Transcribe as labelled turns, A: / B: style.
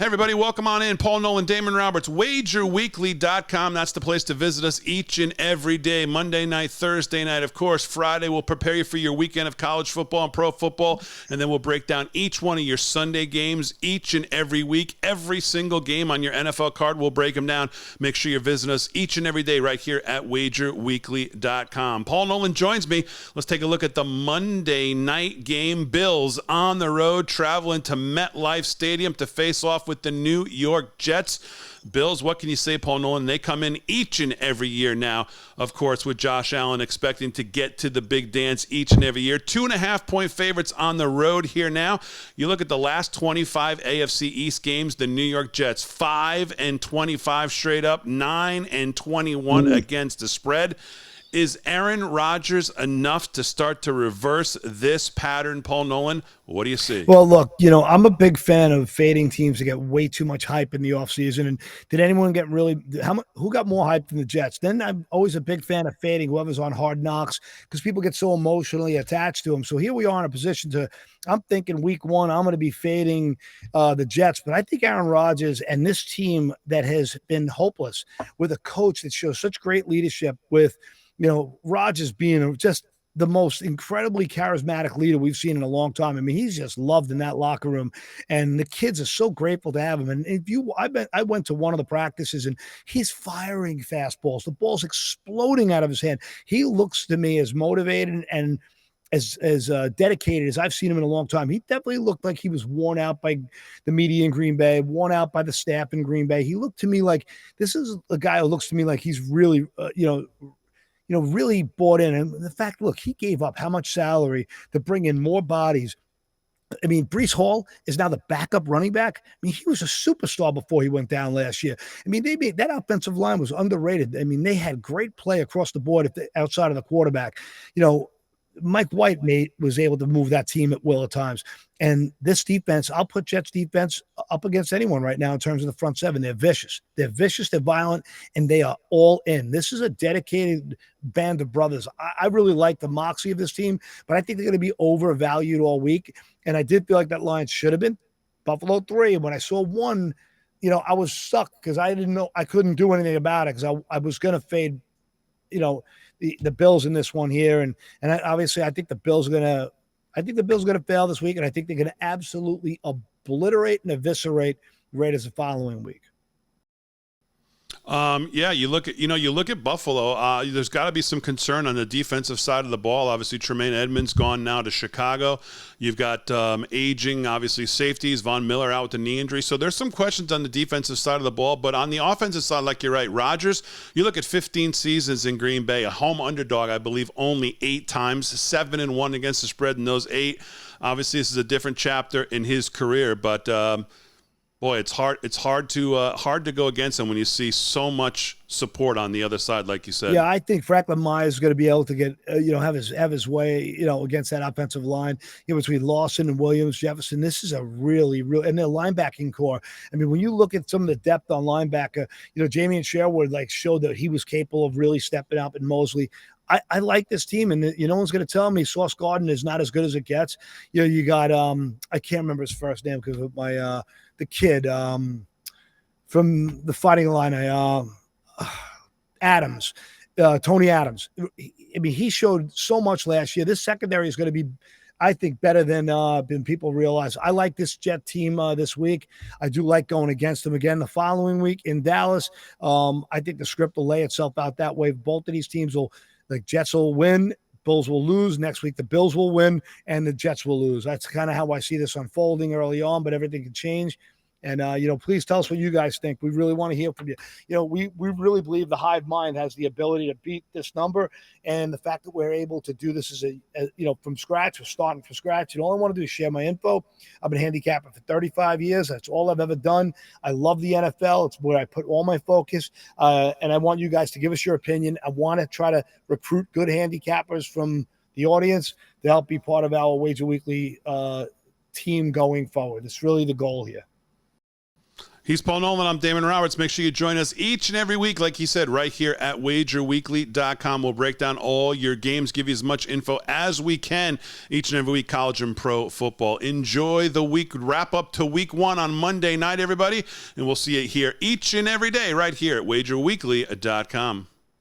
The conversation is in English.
A: Hey, everybody, welcome on in. Paul Nolan, Damon Roberts, wagerweekly.com. That's the place to visit us each and every day. Monday night, Thursday night, of course. Friday, we'll prepare you for your weekend of college football and pro football. And then we'll break down each one of your Sunday games each and every week. Every single game on your NFL card, we'll break them down. Make sure you're visiting us each and every day right here at wagerweekly.com. Paul Nolan joins me. Let's take a look at the Monday night game. Bills on the road, traveling to MetLife Stadium to face off with the New York Jets. Bills, what can you say, Paul Nolan? They come in each and every year now, of course, with Josh Allen expecting to get to the big dance each and every year. 2.5-point favorites on the road here now. You look at the last 25 AFC East games, the New York Jets, 5-25 straight up, 9-21 against the spread. Is Aaron Rodgers enough to start to reverse this pattern, Paul Nolan? What do you see?
B: Well, look, I'm a big fan of fading teams that get way too much hype in the offseason. And did anyone get who got more hype than the Jets? Then I'm always a big fan of fading whoever's on Hard Knocks because people get so emotionally attached to them. So here we are in a position I'm thinking week one, I'm going to be fading the Jets. But I think Aaron Rodgers and this team that has been hopeless with a coach that shows such great leadership with – Rodgers being just the most incredibly charismatic leader we've seen in a long time. I mean, he's just loved in that locker room, and the kids are so grateful to have him. And I went to one of the practices, and he's firing fastballs. The ball's exploding out of his hand. He looks to me as motivated and as dedicated as I've seen him in a long time. He definitely looked like he was worn out by the media in Green Bay, worn out by the staff in Green Bay. He looked to me like this is a guy who looks to me like he's really, really bought in. And the fact, look, he gave up how much salary to bring in more bodies. I mean, Breece Hall is now the backup running back. I mean, he was a superstar before he went down last year. I mean, that offensive line was underrated. I mean, they had great play across the board outside of the quarterback. Mike White was able to move that team at will at times. And this defense, I'll put Jets defense up against anyone right now in terms of the front seven. They're vicious. They're violent, and they are all in. This is a dedicated band of brothers. I really like the moxie of this team, but I think they're going to be overvalued all week. And I did feel like that line should have been Buffalo 3. And when I saw 1, I was stuck because I didn't know. I couldn't do anything about it because I was going to fade, the Bills in this one here. And obviously I think the Bills are going to fail this week. And I think they're going to absolutely obliterate and eviscerate Raiders the following week.
A: You look at Buffalo. There's got to be some concern on the defensive side of the ball. Obviously, Tremaine Edmonds gone now to Chicago. You've got aging, obviously, safeties. Von Miller out with a knee injury. So there's some questions on the defensive side of the ball. But on the offensive side, like you're right, Rodgers, you look at 15 seasons in Green Bay, a home underdog, I believe, only 8 times, 7-1 against the spread in those 8. Obviously, this is a different chapter in his career, but boy, it's hard to go against him when you see so much support on the other side, like you said.
B: Yeah, I think Franklin Myers is going to be able to get have his way against that offensive line. Between Lawson and Williams, Jefferson, this is a really and their linebacking core. I mean, when you look at some of the depth on linebacker, Jamie Sherwood showed that he was capable of really stepping up, and Mosley. I like this team, and no one's going to tell me Sauce Gardner is not as good as it gets. You got I can't remember his first name because of my the kid from the Fighting Illini, Adams, Tony Adams. I mean, he showed so much last year. This secondary is going to be, I think, better than people realize. I like this Jet team this week. I do like going against them again the following week in Dallas. I think the script will lay itself out that way. Both of these teams Jets will win, Bills will lose. Next week, the Bills will win, and the Jets will lose. That's kind of how I see this unfolding early on, but everything can change. And, please tell us what you guys think. We really want to hear from you. We really believe the Hive Mind has the ability to beat this number. And the fact that we're able to do this from scratch, we're starting from scratch. All I want to do is share my info. I've been handicapping for 35 years. That's all I've ever done. I love the NFL. It's where I put all my focus. And I want you guys to give us your opinion. I want to try to recruit good handicappers from the audience to help be part of our Wager Weekly team going forward. It's really the goal here.
A: He's Paul Nolan. I'm Damon Roberts. Make sure you join us each and every week, like he said, right here at wagerweekly.com. We'll break down all your games, give you as much info as we can each and every week, college and pro football. Enjoy the week. Wrap up to week 1 on Monday night, everybody. And we'll see you here each and every day right here at wagerweekly.com.